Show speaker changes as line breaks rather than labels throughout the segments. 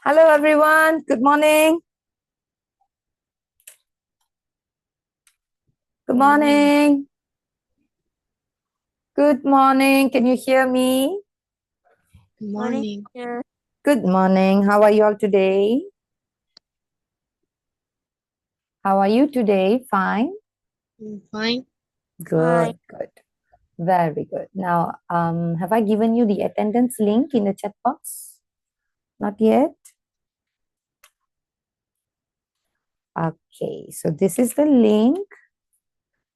Hello everyone, good morning. Good morning. Good morning. Can you hear me?
Good morning.
Good morning. How are you all today? How are you today? Fine?
I'm fine.
Good, good. Very good. Now, have I given you the attendance link in the chat box? Not yet? Okay, so this is the link.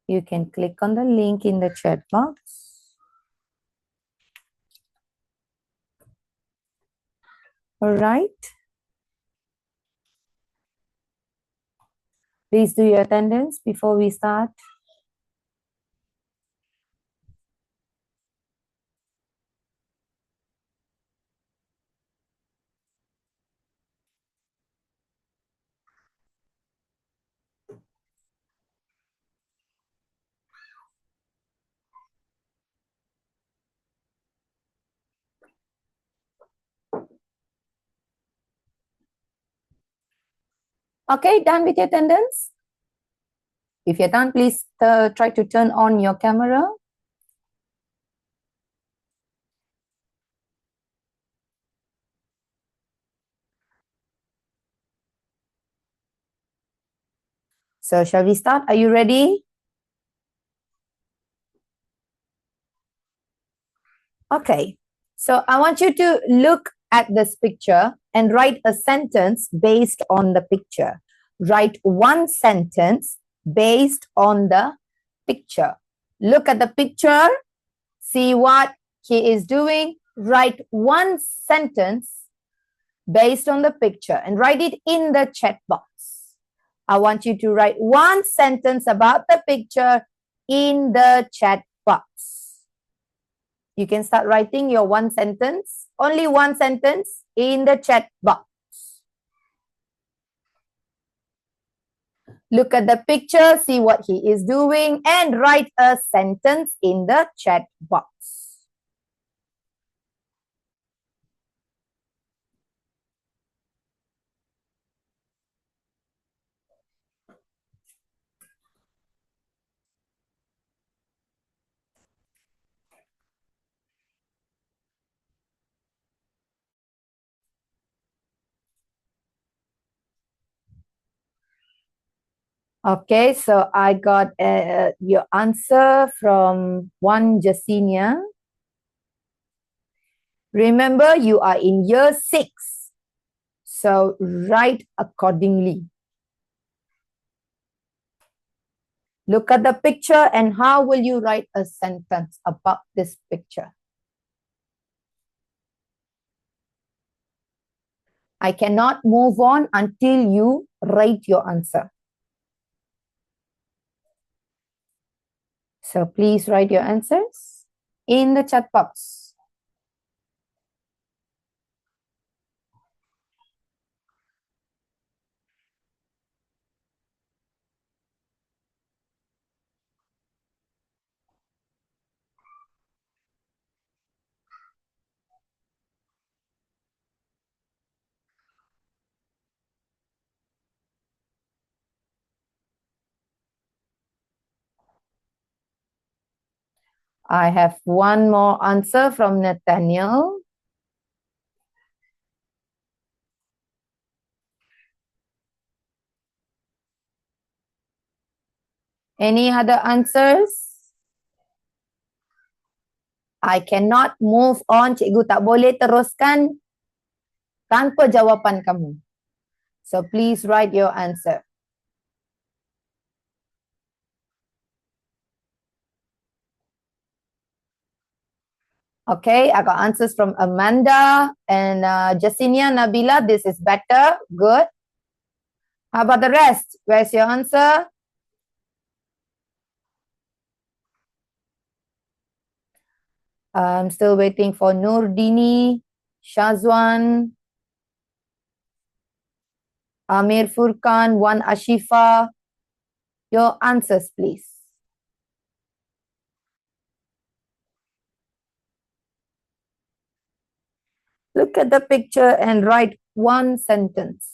You can click on the link in the chat box. All right. Please do your attendance before we start. Okay, done with your attendance? If you're done, please try to turn on your camera. So shall we start? Are you ready? Okay. So I want you to look at this picture and write a sentence based on the picture. Write one sentence based on the picture. Look at the picture, see what he is doing, write one sentence based on the picture and write it in the chat box. I want you to write one sentence about the picture in the chat box. You can start writing your one sentence, only one sentence in the chat box. Look at the picture, see what he is doing, and write a sentence in the chat box. Okay, so I got your answer from one Jacinia. Remember, you are in year 6. So write accordingly. Look at the picture and how will you write a sentence about this picture? I cannot move on until you write your answer. So please write your answers in the chat box. I have one more answer from Nathaniel. Any other answers? I cannot move on. Cikgu tak boleh teruskan tanpa jawapan kamu. So please write your answer. Okay, I got answers from Amanda and Jacinia, Nabila. This is better. Good. How about the rest? Where's your answer? I'm still waiting for Nurdini, Shazwan, Amir Furkan, Wan Ashifa. Your answers, please. Look at the picture and write one sentence.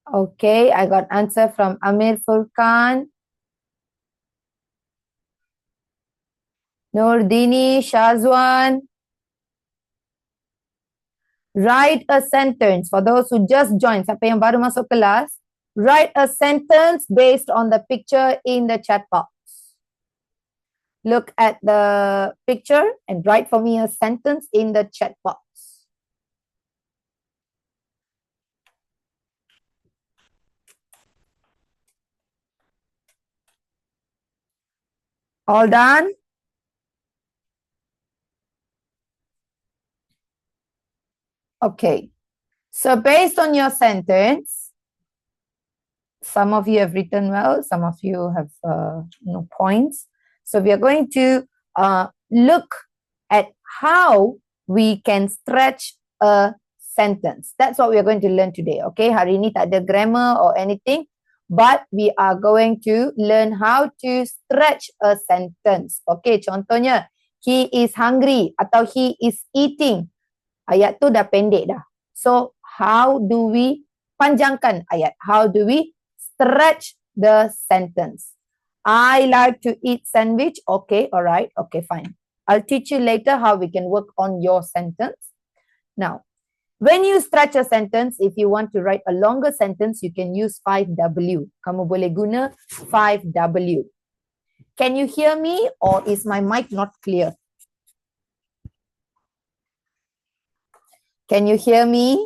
Okay, I got answer from Amir Furkan, Nurdini, Shazwan. Write a sentence. For those who just joined, siapa yang baru masuk kelas, write a sentence based on the picture in the chat box. Look at the picture and write for me a sentence in the chat box. All done? Okay. So based on your sentence, some of you have written well, some of you have no points. So we are going to look at how we can stretch a sentence. That's what we are going to learn today. Okay, hari ini tak ada grammar or anything, but we are going to learn how to stretch a sentence. Okay, contohnya, he is hungry atau he is eating. Ayat tu dah pendek dah. So, how do we panjangkan ayat? How do we stretch the sentence? I like to eat sandwich. Okay, all right. Okay, fine. I'll teach you later how we can work on your sentence. Now, when you stretch a sentence, if you want to write a longer sentence, you can use 5W. Kamu boleh guna 5W. Can you hear me or is my mic not clear? Can you hear me?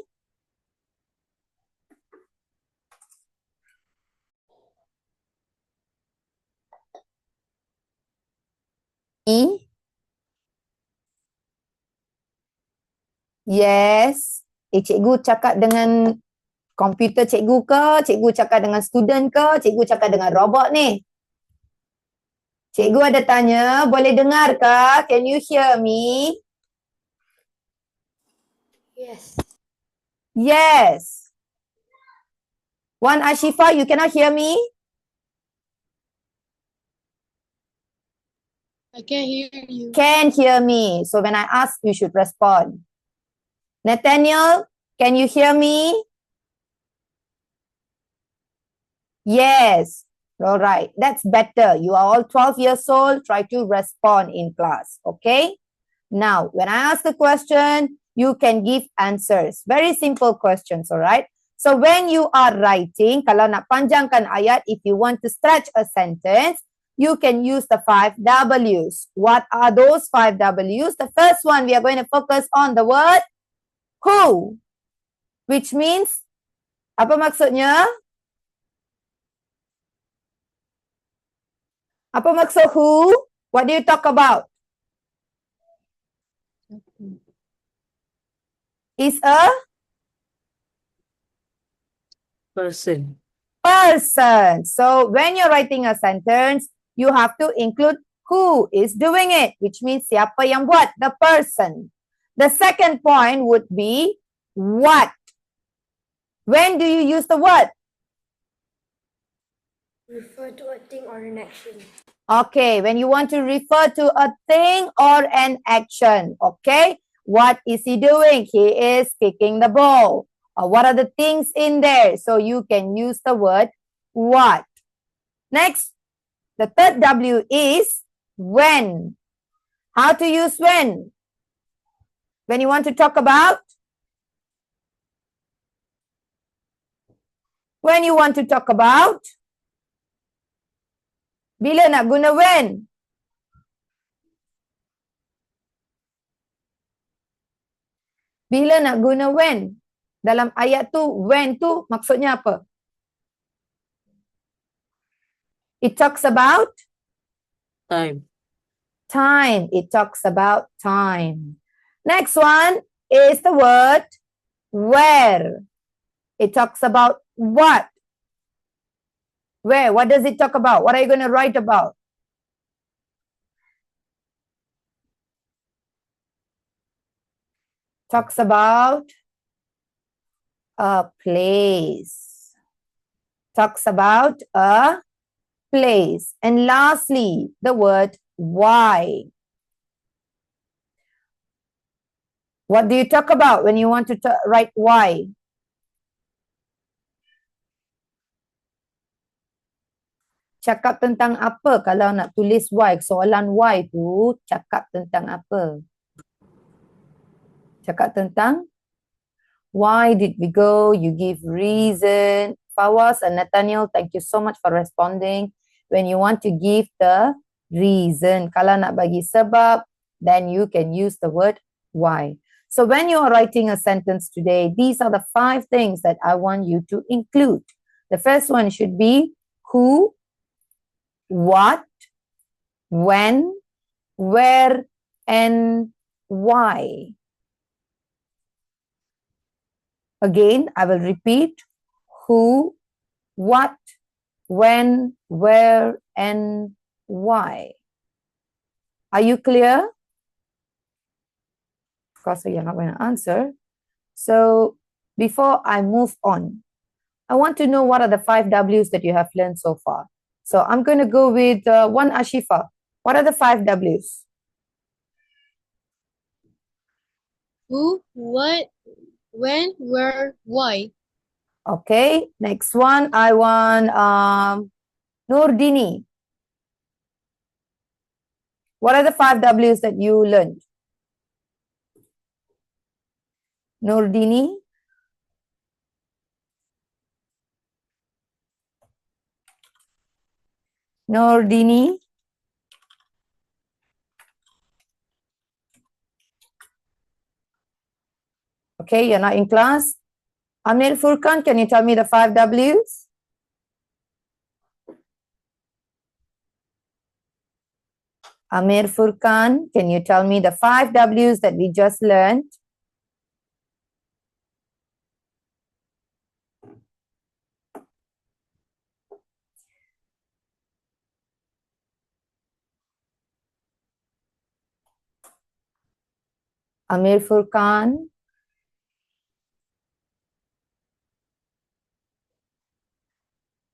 Yes. Cikgu cakap dengan komputer cikgu ke? Cikgu cakap dengan student ke? Cikgu cakap dengan robot ni? Cikgu ada tanya, boleh dengar ke? Can you hear me?
Yes.
Yes. Wan Ashifa, you cannot hear me?
I can hear you.
Can hear me. So when I ask, you should respond. Nathaniel, can you hear me? Yes. All right. That's better. You are all 12 years old. Try to respond in class. Okay? Now, when I ask a question, you can give answers. Very simple questions. All right? So when you are writing, kalau nak panjangkan ayat, if you want to stretch a sentence, you can use the 5 W's. What are those 5 W's? The first one, we are going to focus on the word who, which means, apa maksudnya? Apa maksud who? What do you talk about? Is a
person.
person. So when you're writing a sentence, you have to include who is doing it, which means siapa yang buat, the person. The second point would be what. When do you use the word?
Refer to a thing or an action.
Okay, when you want to refer to a thing or an action, okay? What is he doing? He is kicking the ball. Or what are the things in there? So you can use the word what. Next, the third W is when. How to use when? When you want to talk about? When you want to talk about? Bila nak guna when? Bila nak guna when? Dalam ayat tu, when tu maksudnya apa? It talks about?
Time.
Time. It talks about time. Next one is the word where. It talks about what? Where? What does it talk about? What are you going to write about? talks about a place. Talks about a place. And lastly, the word why. What do you talk about when you want to write why? Cakap tentang apa kalau nak tulis why? Soalan why tu cakap tentang apa? Cakap tentang why did we go? You give reason. Fawaz and Nathaniel, thank you so much for responding. When you want to give the reason, kalau nak bagi sebab, then you can use the word why. So when you are writing a sentence today, these are the 5 things that I want you to include. The first one should be who, what, when, where, and why. Again, I will repeat who, what, when, where, and why. Are you clear? Of course, you're not going to answer. So before I move on, I want to know what are the 5 W's that you have learned so far. So I'm going to go with one Ashifa. What are the 5 W's?
Who, what, when, where, why.
Okay, next one, I want Nurdini. What are the 5 W's that you learned? Nurdini. Nurdini. Okay, you're not in class. Amir Furkan, can you tell me the 5 W's? Amir Furkan, can you tell me the 5 W's that we just learned? Amir Furkan.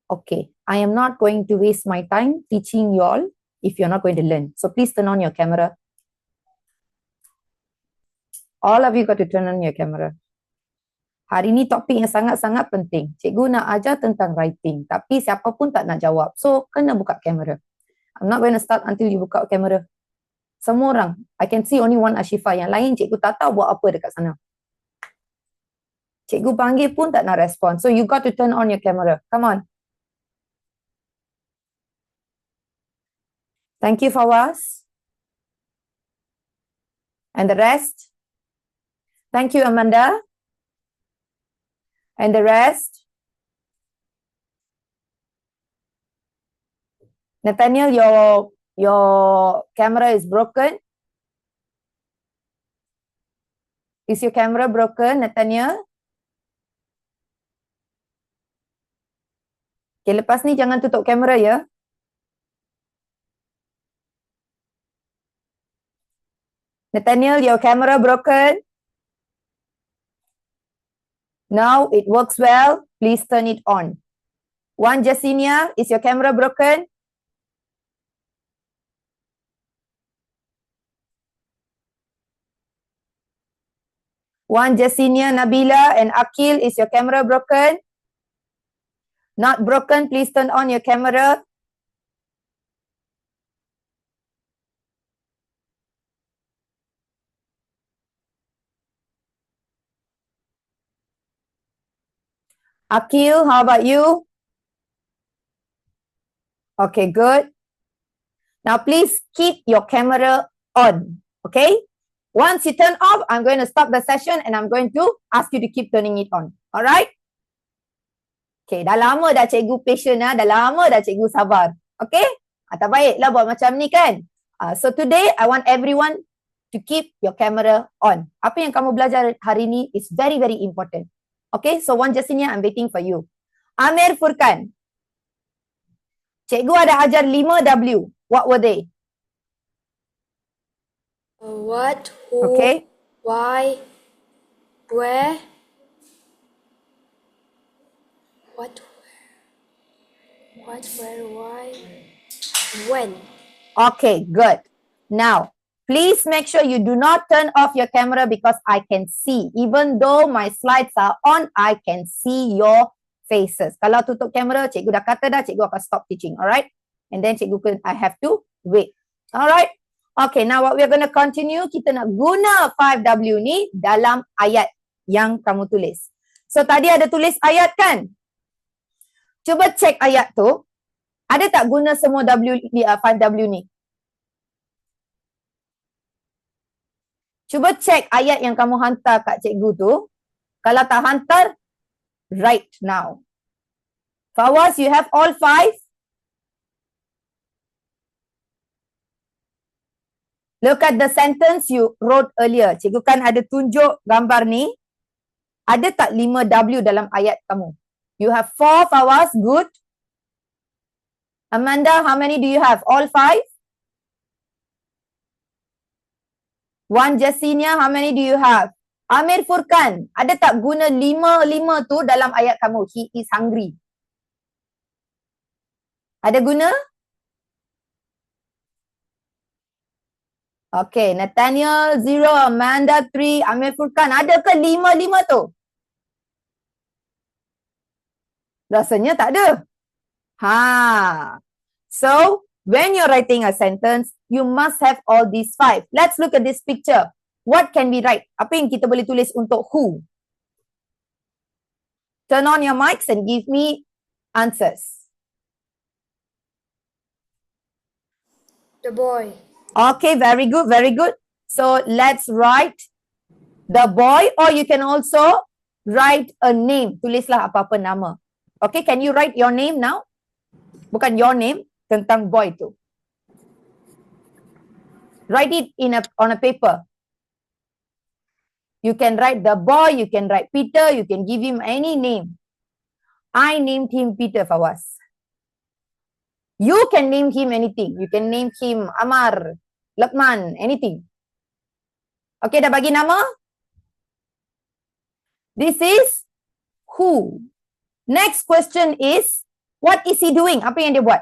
Okay, I am not going to waste my time teaching you all if you're not going to learn. So please turn on your camera. All of you got to turn on your camera. Hari ni topik yang sangat-sangat penting. Cikgu nak ajar tentang writing. Tapi siapa pun tak nak jawab. So, kena buka kamera. I'm not going to start until you buka kamera. Semua orang. I can see only one Ashifa. Yang lain cikgu tak tahu buat apa dekat sana. Cikgu panggil pun tak nak respon. So, you got to turn on your camera. Come on. Thank you, Fawaz. And the rest? Thank you, Amanda. And the rest? Nathaniel, your camera is broken. Is your camera broken, Nathaniel? Okay, lepas ni jangan tutup kamera ya. Nathaniel, your camera broken? Now it works well. Please turn it on. One Jessinia, is your camera broken? One Jessinia, Nabila, and Akil, is your camera broken? Not broken, please turn on your camera. Akil, how about you? Okay, good. Now please keep your camera on, okay? Once you turn off, I'm going to stop the session and I'm going to ask you to keep turning it on. Alright? Okay, dah lama dah cikgu patient lah. Dah lama dah cikgu sabar. Okay? Tak baiklah buat macam ni kan? So today, I want everyone to keep your camera on. Apa yang kamu belajar hari ni is very, very important. Okay, so one Jessinia, I'm waiting for you. Amir Furkan. Cikgu ada ajar 5 W. What were they?
What, who,
Okay.
why, Where? What? What? Where? Why? When?
Okay, good. Now, please make sure you do not turn off your camera because I can see. Even though my slides are on, I can see your faces. Kalau tutup kamera, cikgu dah kata dah, cikgu akan stop teaching. Alright? And then I have to wait. Alright? Okay, now what we're going to continue, kita nak guna 5W ni dalam ayat yang kamu tulis. So, tadi ada tulis ayat kan? Cuba cek ayat tu. Ada tak guna semua 5W ni? Cuba cek ayat yang kamu hantar kat cikgu tu. Kalau tak hantar, write now. Fawaz, you have all 5? Look at the sentence you wrote earlier. Cikgu kan ada tunjuk gambar ni. Ada tak 5W dalam ayat kamu? You have 4, Fawaz. Good. Amanda, how many do you have? All 5? 1, Jessinia, how many do you have? Amir Furkan, ada tak guna 5 tu dalam ayat kamu? He is hungry. Ada guna? Okay, Nathaniel 0, Amanda 3, Amir Furkan. Ada ke 5 tu? Rasanya tak ada. So, when you're writing a sentence, you must have all these 5. Let's look at this picture. What can we write? Apa yang kita boleh tulis untuk who? Turn on your mics and give me answers.
The boy.
Okay, very good, very good. So, let's write the boy, or you can also write a name. Tulislah apa-apa nama. Okay, can you write your name now? Bukan your name, tentang boy tu. Write it on a paper. You can write the boy, you can write Peter, you can give him any name. I named him Peter, Fawaz. You can name him anything. You can name him Amar, Lakman, anything. Okay, dah bagi nama? This is who. Next question is, what is he doing? Apa yang dia buat?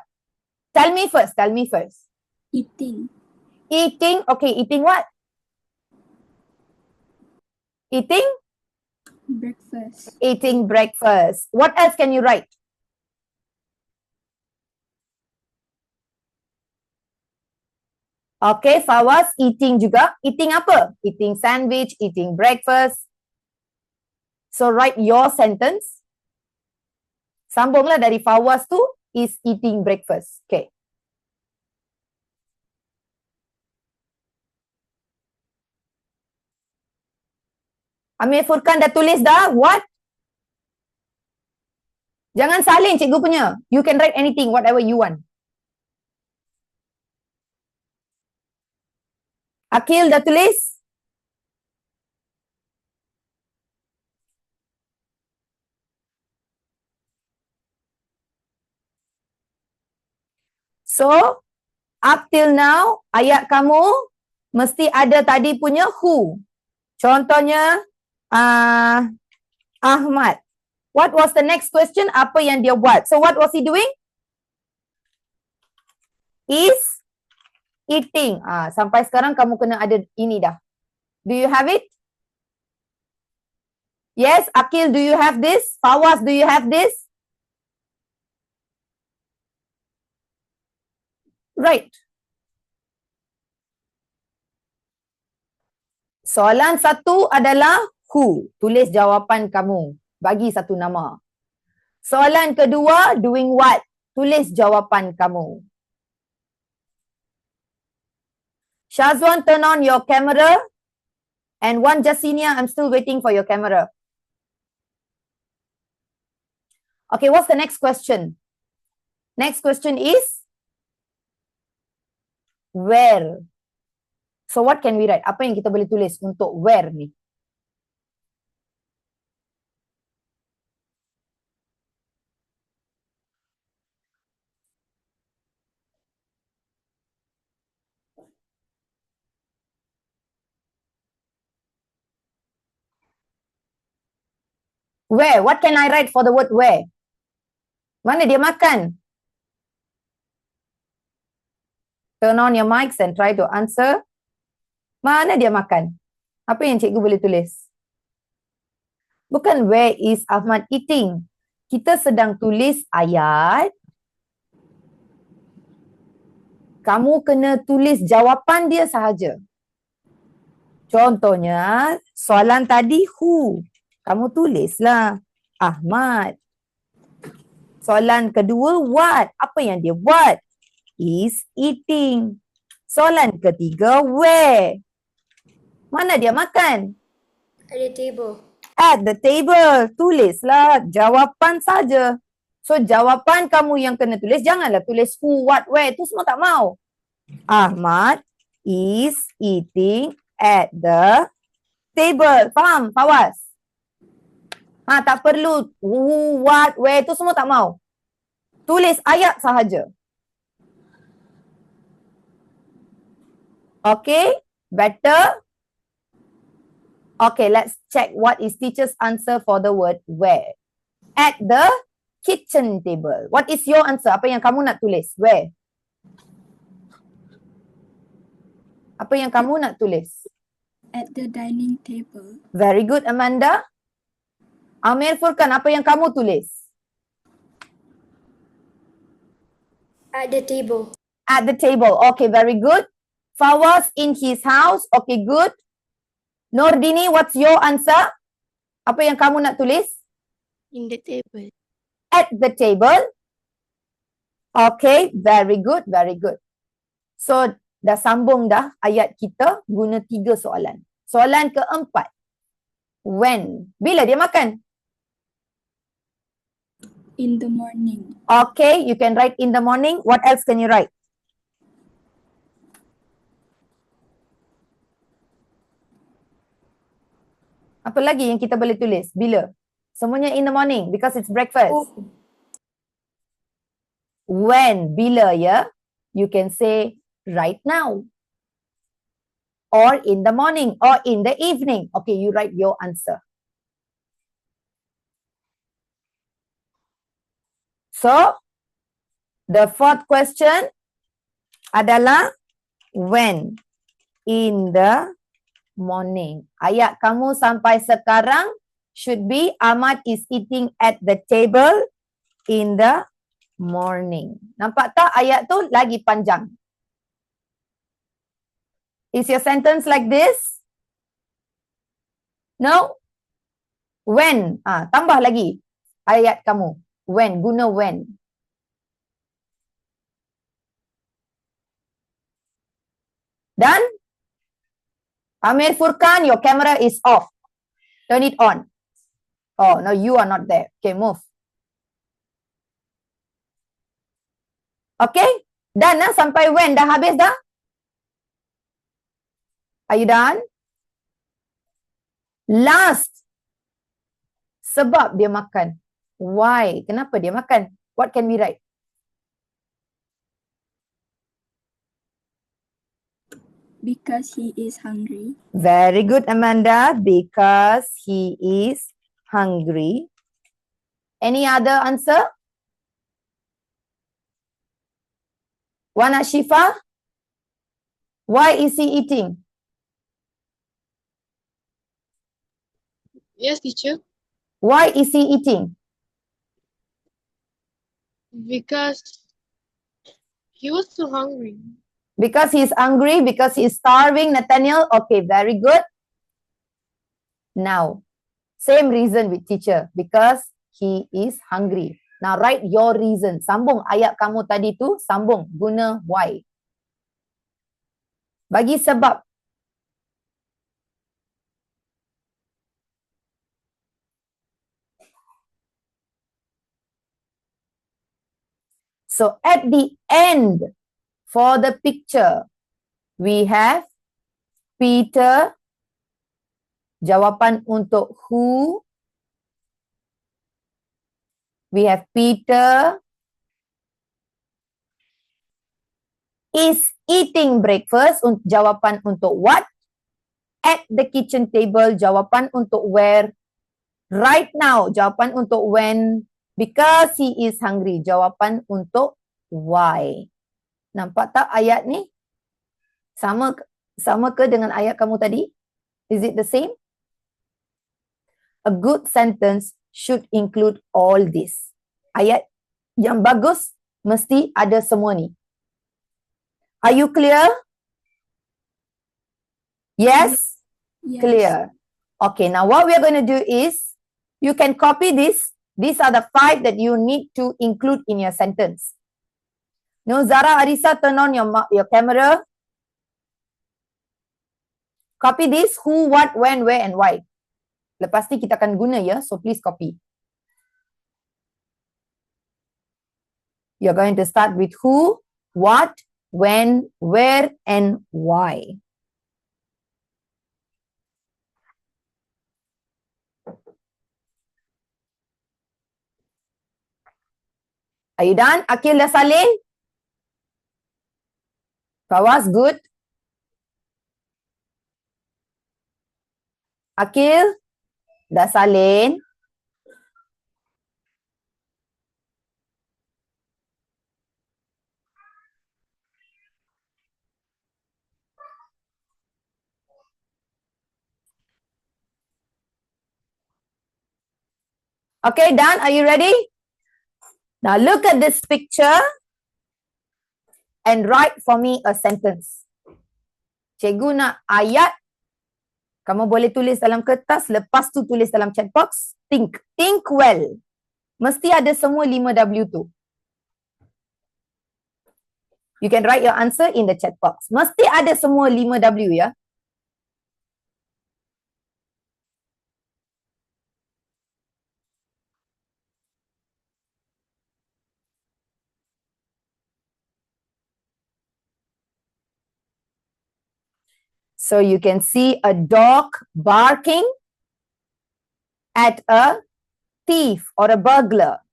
Tell me first.
Eating.
Eating. Okay, eating what? Eating?
Breakfast.
Eating breakfast. What else can you write? Okay, Fawaz, eating juga. Eating apa? Eating sandwich, eating breakfast. So, write your sentence. Sambunglah dari Fawaz tu is eating breakfast. Okay. Amir Furkan dah tulis dah. What? Jangan salin cikgu punya. You can write anything, whatever you want. Akil dah tulis? So, up till now, ayat kamu mesti ada tadi punya who. Contohnya, Ahmad. What was the next question? Apa yang dia buat? So, what was he doing? Is eating. Sampai sekarang kamu kena ada ini dah. Do you have it? Yes, Akil, do you have this? Fawaz, do you have this? Right. Soalan satu adalah who. Tulis jawapan kamu. Bagi satu nama. Soalan kedua, doing what? Tulis jawapan kamu. Shazwan, turn on your camera. And 1, Jasinia, I'm still waiting for your camera. Okay, what's the next question? Next question is where. So what can we write? Apa yang kita boleh tulis untuk where ni? Where? What can I write for the word where? Mana dia makan? Turn on your mics and try to answer. Mana dia makan? Apa yang cikgu boleh tulis? Bukan where is Ahmad eating. Kita sedang tulis ayat. Kamu kena tulis jawapan dia sahaja. Contohnya, soalan tadi who. Kamu tulislah Ahmad. Soalan kedua what. Apa yang dia buat? Is eating. Soalan ketiga where. Mana dia makan?
At the table.
At the table. Tulislah jawapan saja. So jawapan kamu yang kena tulis, janganlah tulis who, what, where. Itu semua tak mau. Ahmad is eating at the table. Faham, Fawaz? Tak perlu who, what, where. Itu semua tak mau. Tulis ayat sahaja. Okay, better? Okay, let's check what is teacher's answer for the word where. At the kitchen table. What is your answer? Apa yang kamu nak tulis? Where? Apa yang kamu nak tulis?
At the dining table.
Very good, Amanda. Amir Furkan, apa yang kamu tulis?
At the table.
At the table. Okay, very good. Fawaz in his house. Okay, good. Nordini, what's your answer? Apa yang kamu nak tulis?
In the table.
At the table. Okay, very good, very good. So, dah sambung dah ayat kita guna 3 soalan. Soalan keempat. When? Bila dia makan?
In the morning.
Okay, you can write in the morning. What else can you write? Apa lagi yang kita boleh tulis? Bila? Semuanya in the morning because it's breakfast. When? Bila ya? You can say right now. Or in the morning or in the evening. Okay, you write your answer. So, the fourth question adalah when? In the morning. Ayat kamu sampai sekarang should be Ahmad is eating at the table in the morning. Nampak tak ayat tu lagi panjang? Is your sentence like this? No? When? Tambah lagi ayat kamu. When? Guna when. Done? Amir Furkan, your camera is off. Turn it on. Oh, no, you are not there. Okay, move. Okay? Done sampai when? Dah habis dah? Are you done? Last. Sebab dia makan. Why? Kenapa dia makan? What can we write?
Because he is hungry.
Very good, Amanda. Because he is hungry. Any other answer? Wana Shifa? Why is he eating?
Yes, teacher.
Why is he eating?
Because he was so hungry.
Because he is hungry, because he is starving, Nathaniel. Okay, very good. Now, same reason with teacher. Because he is hungry. Now, write your reason. Sambung ayat kamu tadi tu, sambung. Guna why. Bagi sebab. So, at the end, for the picture, we have Peter, jawapan untuk who. We have Peter is eating breakfast, jawapan untuk what. At the kitchen table, jawapan untuk where. Right now, jawapan untuk when. Because he is hungry. Jawapan untuk why. Nampak tak ayat ni? Sama ke dengan ayat kamu tadi? Is it the same? A good sentence should include all this. Ayat yang bagus mesti ada semua ni. Are you clear? Yes?
Yes.
Clear. Okay, now what we are going to do is, you can copy this. These are the 5 that you need to include in your sentence. No, Zara, Arisa, turn on your camera. Copy this, who, what, when, where and why. Lepas ni kita akan guna ya, so please copy. You're going to start with who, what, when, where and why. Are you done? Akil dah salin? Fawaz, good. Akil, dah salin? Okay, done. Are you ready? Now look at this picture and write for me a sentence. Cikgu nak ayat. Kamu boleh tulis dalam kertas, lepas tu tulis dalam chat box. Think well. Mesti ada semua 5W tu. You can write your answer in the chat box. Mesti ada semua 5W ya. So you can see a dog barking at a thief or a burglar.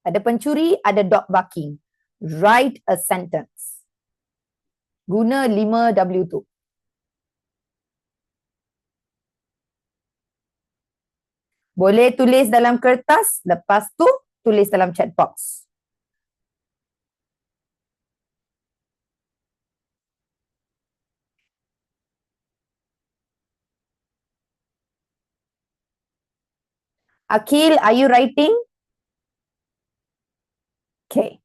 Ada pencuri, ada dog barking. Write a sentence. Guna 5W tu. Boleh tulis dalam kertas, lepas tu tulis dalam chat box. Akil, are you writing? Okay.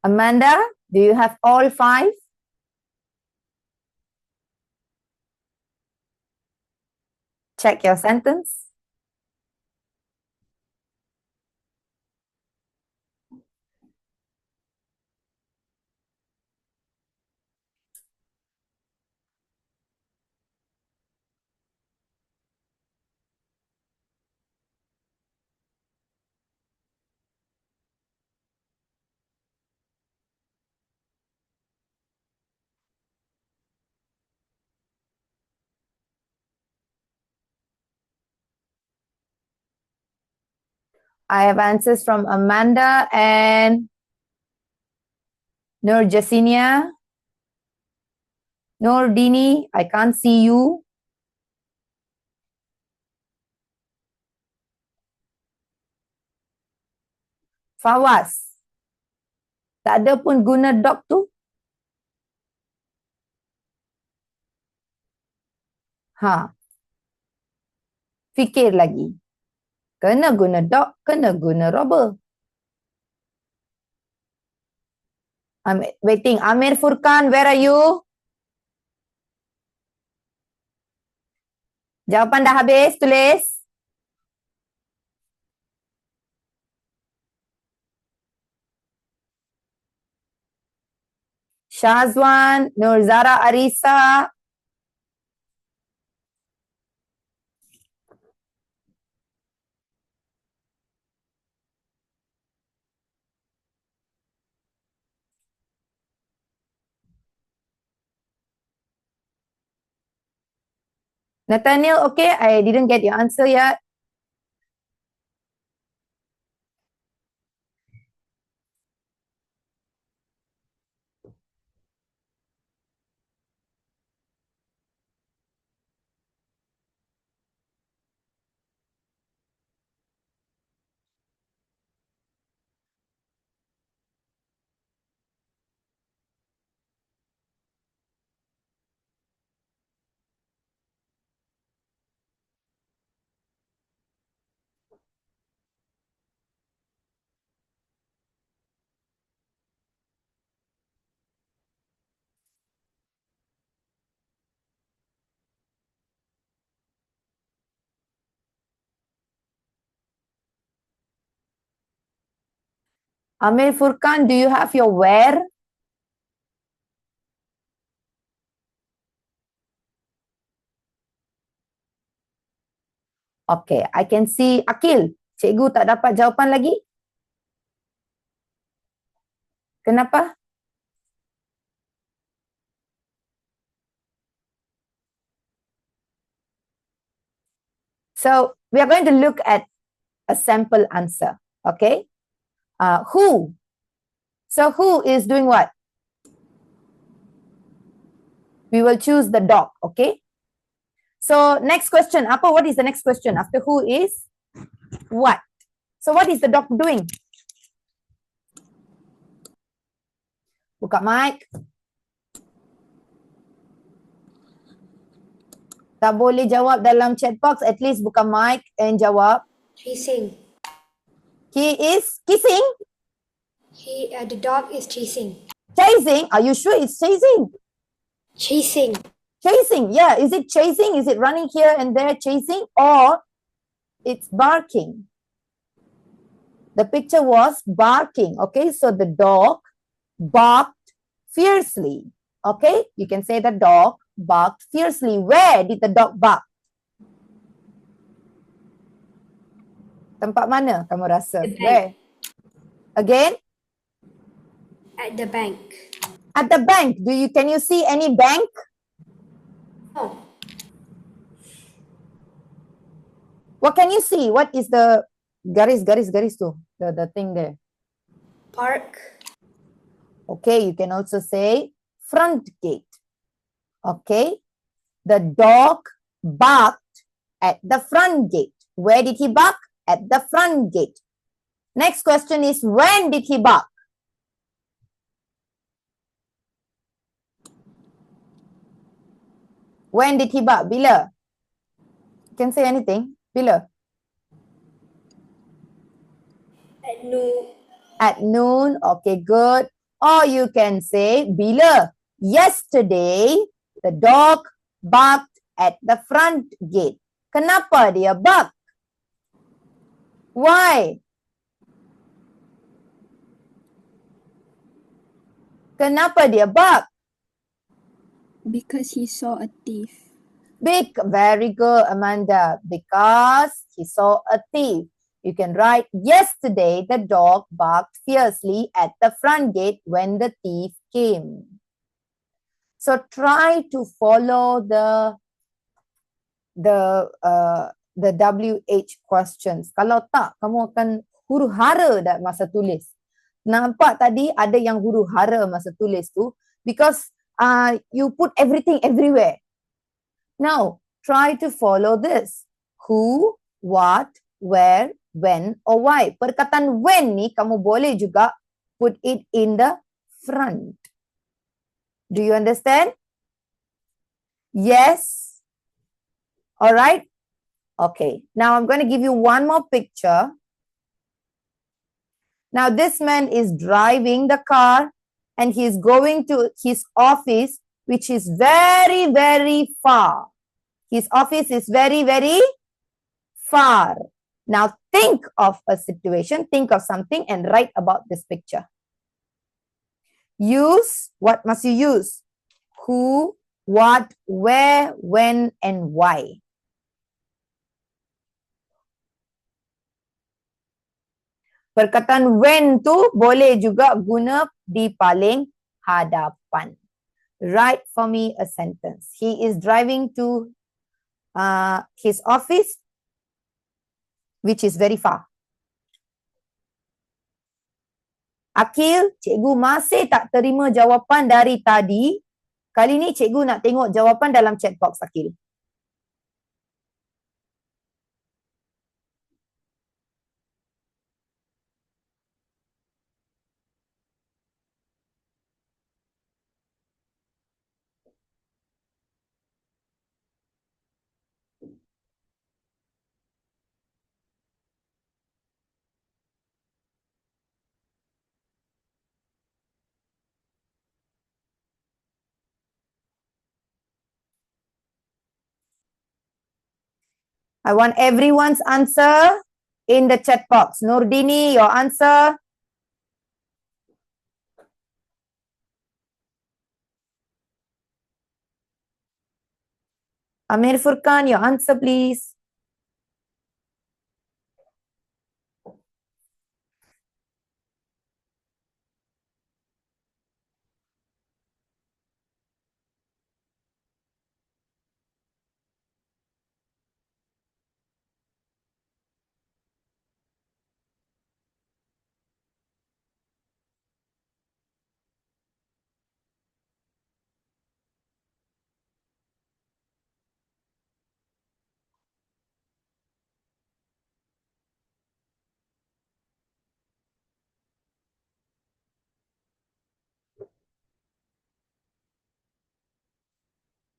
Amanda, do you have all 5? Check your sentence. I have answers from Amanda and Nur Jasinia. Nur Dini, I can't see you. Fawaz, tak ada pun guna dog tu. Ha. Fikir lagi. Kena guna dog, kena guna robber. I'm waiting. Amir Furkan, where are you? Jawapan dah habis, tulis. Shazwan, Nurzara Arisa. Nathaniel, okay, I didn't get your answer yet. Amir Furkan, do you have your where? Okay, I can see Akil. Cikgu tak dapat jawapan lagi. Kenapa? So, we are going to look at a sample answer. Okay? Who? So, who is doing what? We will choose the dog. Okay? So, next question. Apa, what is the next question? After who is what? So, what is the dog doing? Buka mic. Tak boleh jawab dalam chat box. At least buka mic and jawab.
Chasing.
He is kissing.
The dog is chasing.
Chasing. Are you sure it's chasing?
Chasing.
Chasing. Yeah. Is it chasing? Is it running here and there chasing? Or it's barking? The picture was barking. Okay. So the dog barked fiercely. Okay. You can say the dog barked fiercely. Where did the dog bark? Tempat mana kamu rasa?
The bank.
Where? Again?
At the bank.
At the bank. Can you see any bank?
Oh,
What can you see? What is the garis tu? The thing there.
park.
Okay, you can also say front gate. Okay. The dog barked at the front gate. Where did he bark? At the front gate. Next question is, when did he bark? When did he bark? Bila? You can say anything. Bila?
At noon.
At noon. Okay, good. Or you can say, bila? Yesterday, the dog barked at the front gate. Kenapa dia bark? Why? Kenapa dia bark?
Because he saw a thief.
Very good, Amanda. Because he saw a thief. You can write, yesterday the dog barked fiercely at the front gate when the thief came. So try to follow the WH questions. Kalau tak, kamu akan huru hara masa tulis. Nampak tadi ada yang huru hara masa tulis tu because you put everything everywhere. Now, try to follow this. Who, what, where, when, or why. Perkataan when ni kamu boleh juga put it in the front. Do you understand? Yes. All right. Okay. Now I'm going to give you one more picture. Now this man is driving the car and he's going to his office, which is very, very far. His office is very, very far. Now think of a situation, think of something and write about this picture. Use, what must you use? Who, what, where, when, and why. Perkataan when tu boleh juga guna di paling hadapan. Write for me a sentence. He is driving to his office, which is very far. Akil, cikgu masih tak terima jawapan dari tadi. Kali ni cikgu nak tengok jawapan dalam chat box, Akil. I want everyone's answer in the chat box. Nurdini, your answer. Amir Furkan, your answer, please.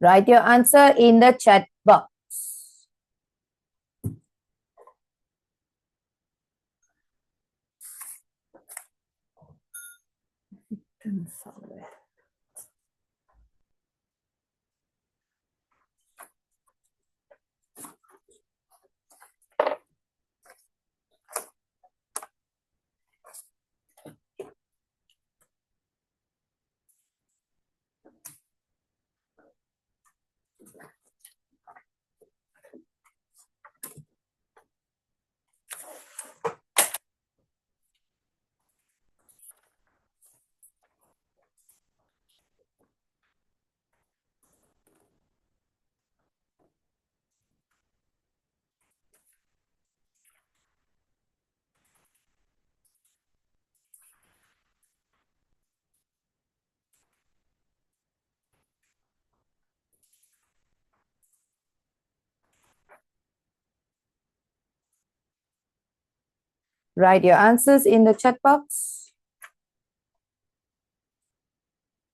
Write your answer in the chat box. Write your answers in the chat box.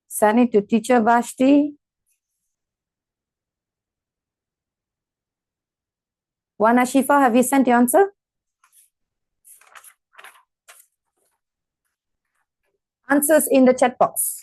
Send it to teacher Vashti. Wana Shifa, have you sent your answer? Answers in the chat box.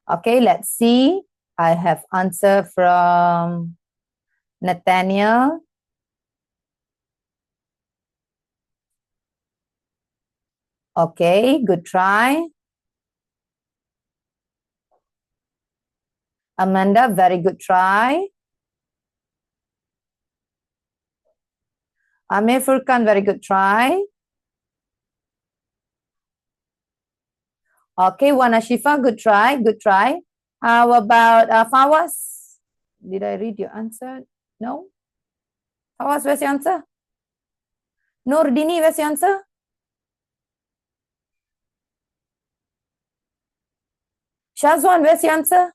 Okay, let's see. I have answer from Nathaniel. Okay, good try. Amanda, very good try. Amir Furkan, very good try. Okay, Wana Shifa, good try, good try. How about Fawaz? Did I read your answer? No? Fawaz, where's your answer? Nurdini, where's your answer? Shazwan, where's your answer?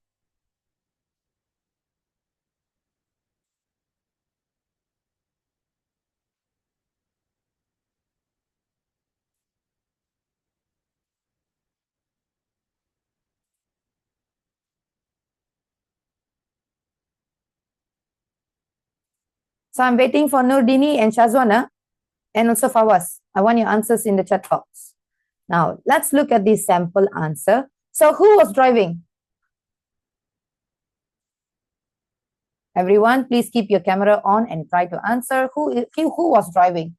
So I'm waiting for Nurdini and Shazwana and also Fawaz. I want your answers in the chat box. Now, let's look at the sample answer. So who was driving? Everyone, please keep your camera on and try to answer. Who was driving?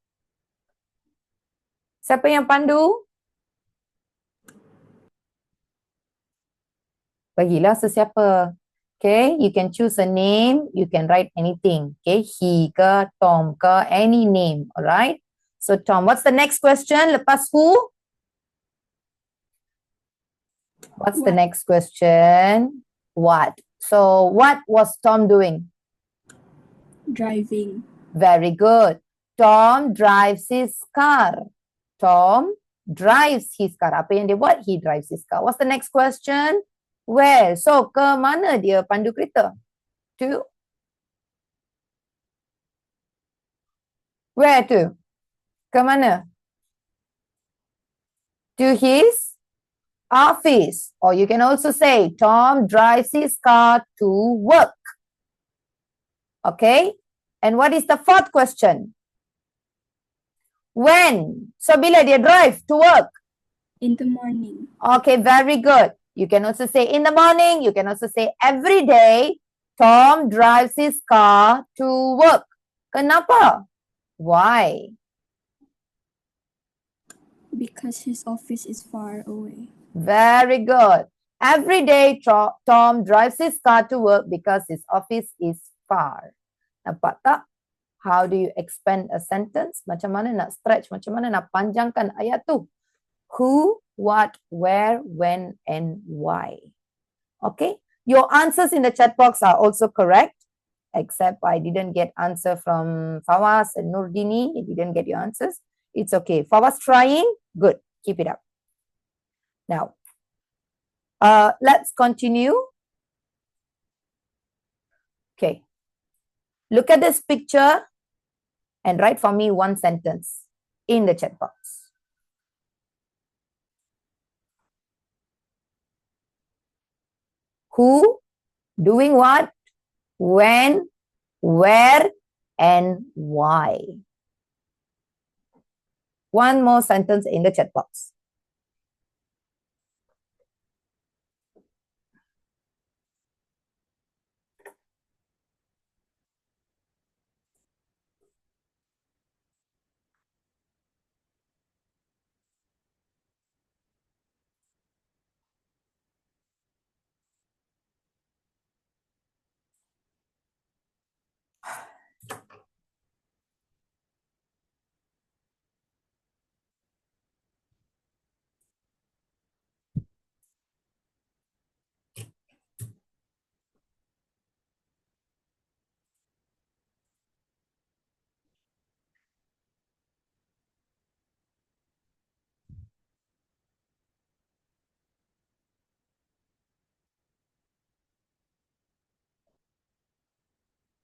Siapa yang pandu? Bagilah sesiapa. Okay, you can choose a name. You can write anything. Okay, he ke, Tom ke, any name. Alright. So Tom, what's the next question? Lepas who? What's the
What?
next question? What? So what was Tom doing?
Driving.
Very good. Tom drives his car. Tom drives his car. Apa yang dia buat? He drives his car. What's the next question? Where? So, ke mana dia pandu kereta? To? Where to? Ke mana? To his office. Or you can also say, Tom drives his car to work. Okay? And what is the fourth question? When? So, bila dia drive to work?
In the morning.
Okay, very good. You can also say in the morning. You can also say every day. Tom drives his car to work. Kenapa? Why?
Because his office is far away.
Very good. Every day Tom drives his car to work because his office is far. Nampak tak? How do you expand a sentence? Macam mana nak stretch? Macam mana nak panjangkan ayat tu? Who, what, where, when, and why. Okay. Your answers in the chat box are also correct, except I didn't get answer from Fawaz and Nurdini. You didn't get your answers. It's okay. Fawaz trying. Good. Keep it up. Now, let's continue. Okay. Look at this picture and write for me one sentence in the chat box. Who, doing what, when, where, and why. One more sentence in the chat box.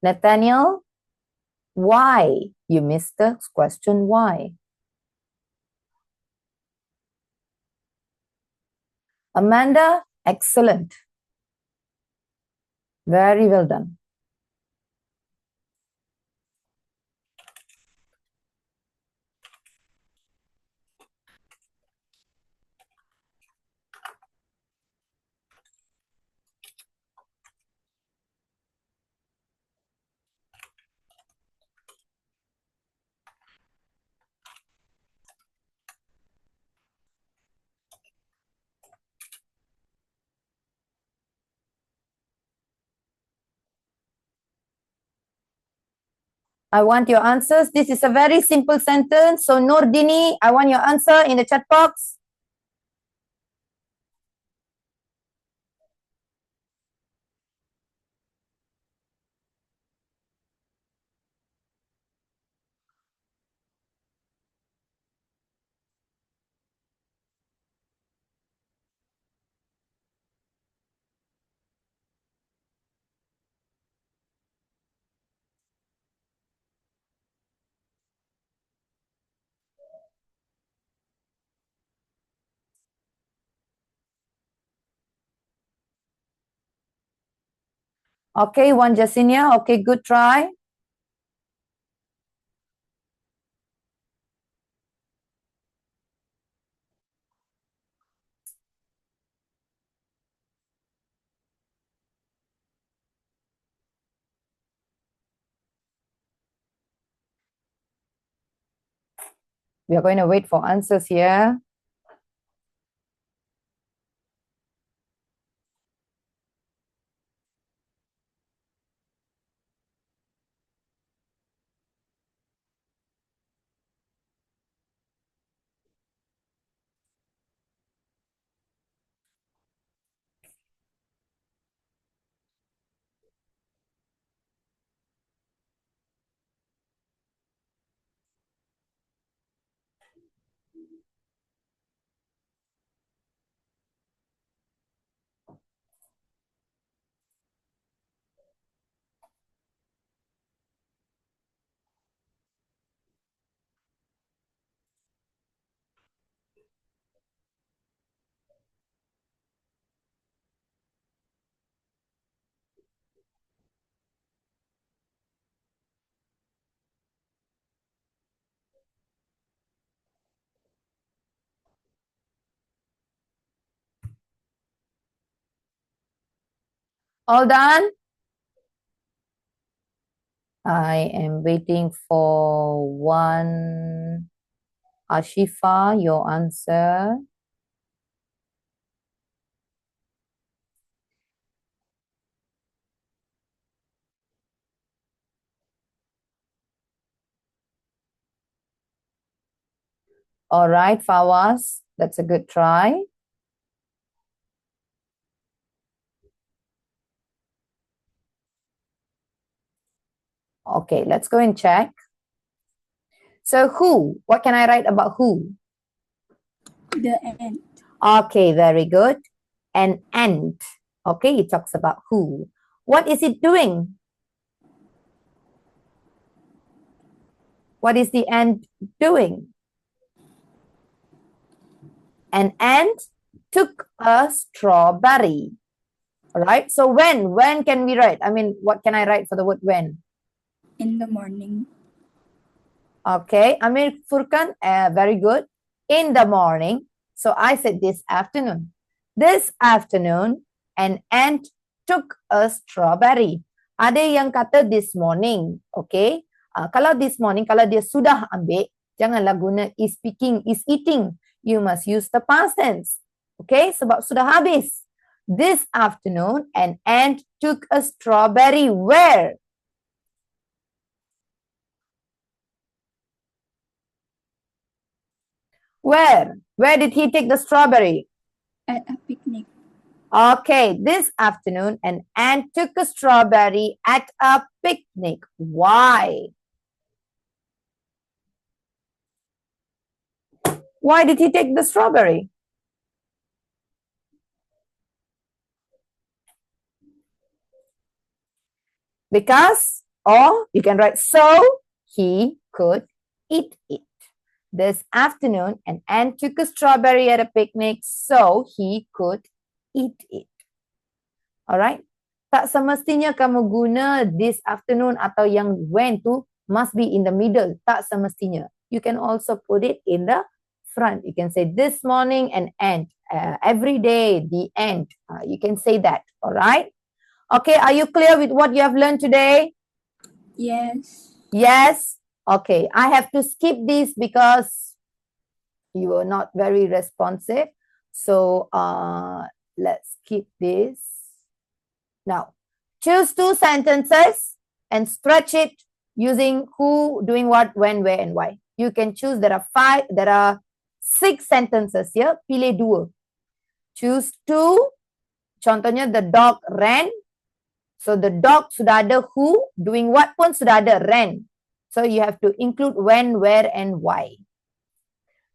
Nathaniel, why? You missed the question why. Amanda, excellent. Very well done. I want your answers. This is a very simple sentence. So, Nordini, I want your answer in the chat box. Okay, one Jasinia. Okay, good try. We are going to wait for answers here. All done? I am waiting for one. Ashifa, your answer. All right, Fawaz, that's a good try. Okay, let's go and check. So who? What can I write about who?
The ant.
Okay, very good. An ant. Okay, it talks about who. What is it doing? What is the ant doing? An ant took a strawberry. All right. So when can we write? I mean, what can I write for the word when?
In the morning.
Okay. Amir Furkan, very good. In the morning. So I said this afternoon. This afternoon, an ant took a strawberry. Ada yang kata this morning. Okay. Kalau this morning, kalau dia sudah ambil, janganlah guna is speaking, is eating. You must use the past tense. Okay. Sebab sudah habis. This afternoon, an ant took a strawberry where? Where? Where did he take the strawberry?
At a picnic.
Okay, this afternoon, an ant took a strawberry at a picnic. Why? Why did he take the strawberry? Because, or you can write so he could eat it. This afternoon, an ant took a strawberry at a picnic so he could eat it. Alright? Tak semestinya kamu guna this afternoon atau yang when tu must be in the middle. Tak semestinya. You can also put it in the front. You can say this morning an ant. Every day the ant. You can say that. Alright? Okay, are you clear with what you have learned today?
Yes.
Yes? Okay, I have to skip this because you were not very responsive. So let's skip this. Now, choose two sentences and stretch it using who, doing what, when, where, and why. You can choose, there are 6 sentences here. Pilih 2. Choose 2. Contohnya, the dog ran. So, the dog sudah ada who, doing what pun sudah ada ran. So, you have to include when, where, and why.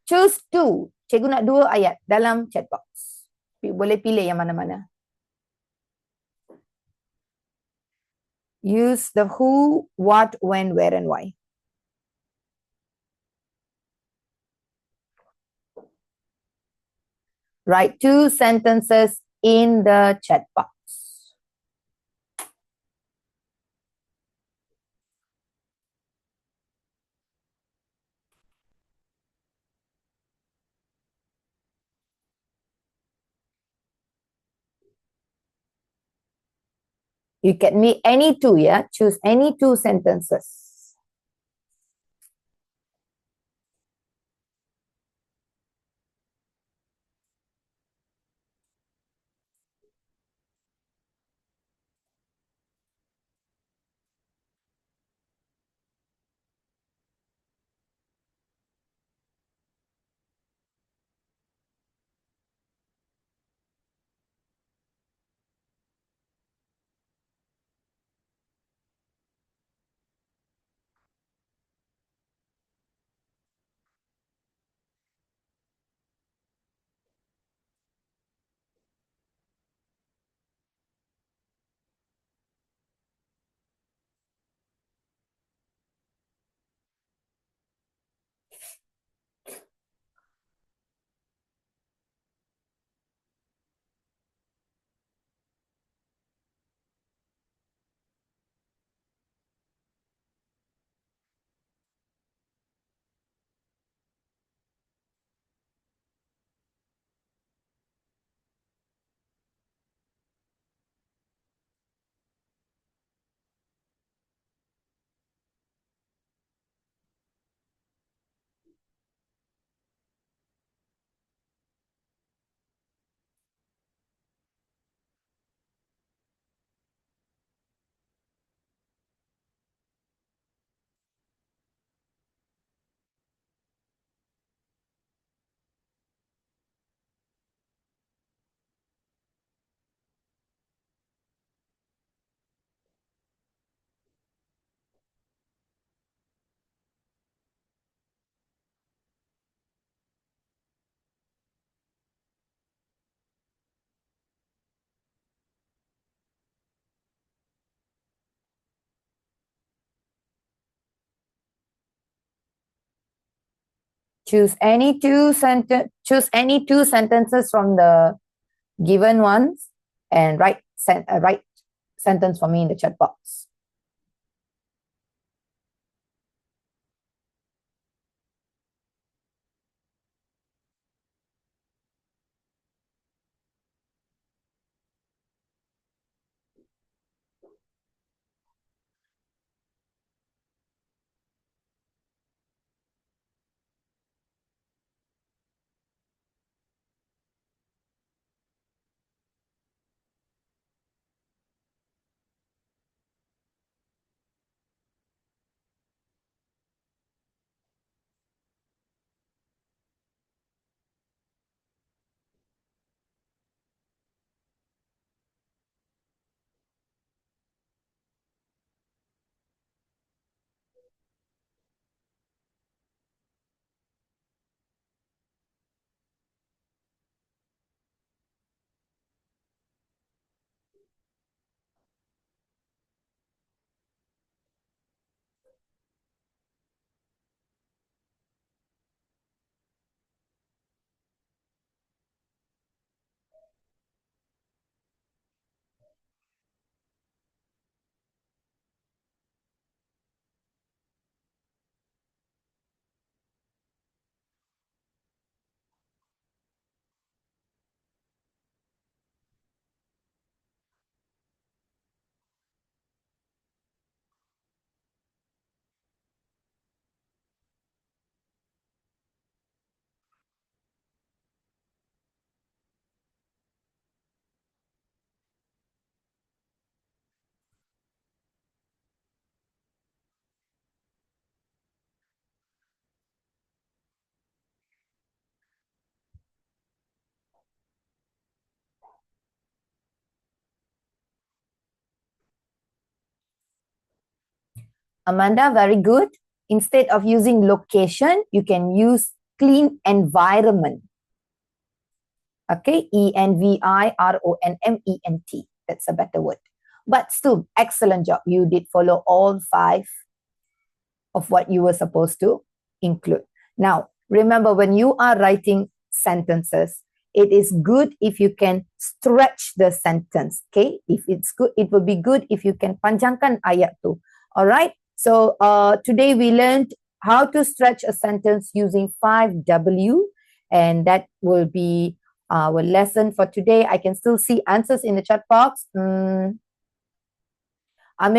Choose 2. Cikgu nak 2 ayat dalam chat box. Boleh pilih yang mana-mana. Use the who, what, when, where, and why. Write 2 sentences in the chat box. You can make any 2, yeah? Choose any 2 sentences. Choose any two sentences from the given ones and write sentence for me in the chat box. Amanda, very good. Instead of using location, you can use clean environment. Okay, ENVIRONMENT. That's a better word. But still, excellent job. You did follow all 5 of what you were supposed to include. Now, remember when you are writing sentences, it is good if you can stretch the sentence. Okay, if it's good, it will be good if you can panjangkan ayat tu. All right. So today we learned how to stretch a sentence using 5W, and that will be our lesson for today. I can still see answers in the chat box. Amir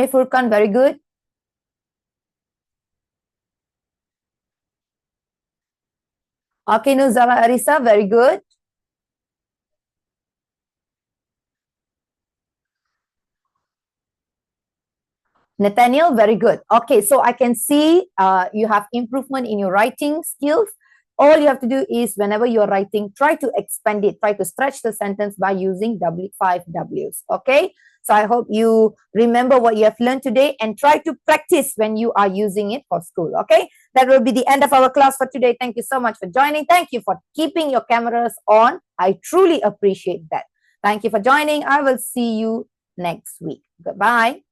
Furkan, very good. Okay, Nuzara Arisa, very good. Nathaniel, very good. Okay, so I can see you have improvement in your writing skills. All you have to do is whenever you're writing, try to expand it, try to stretch the sentence by using 5Ws. Okay, so I hope you remember what you have learned today and try to practice when you are using it for school. Okay, that will be the end of our class for today. Thank you so much for joining. Thank you for keeping your cameras on. I truly appreciate that. Thank you for joining. I will see you next week. Goodbye.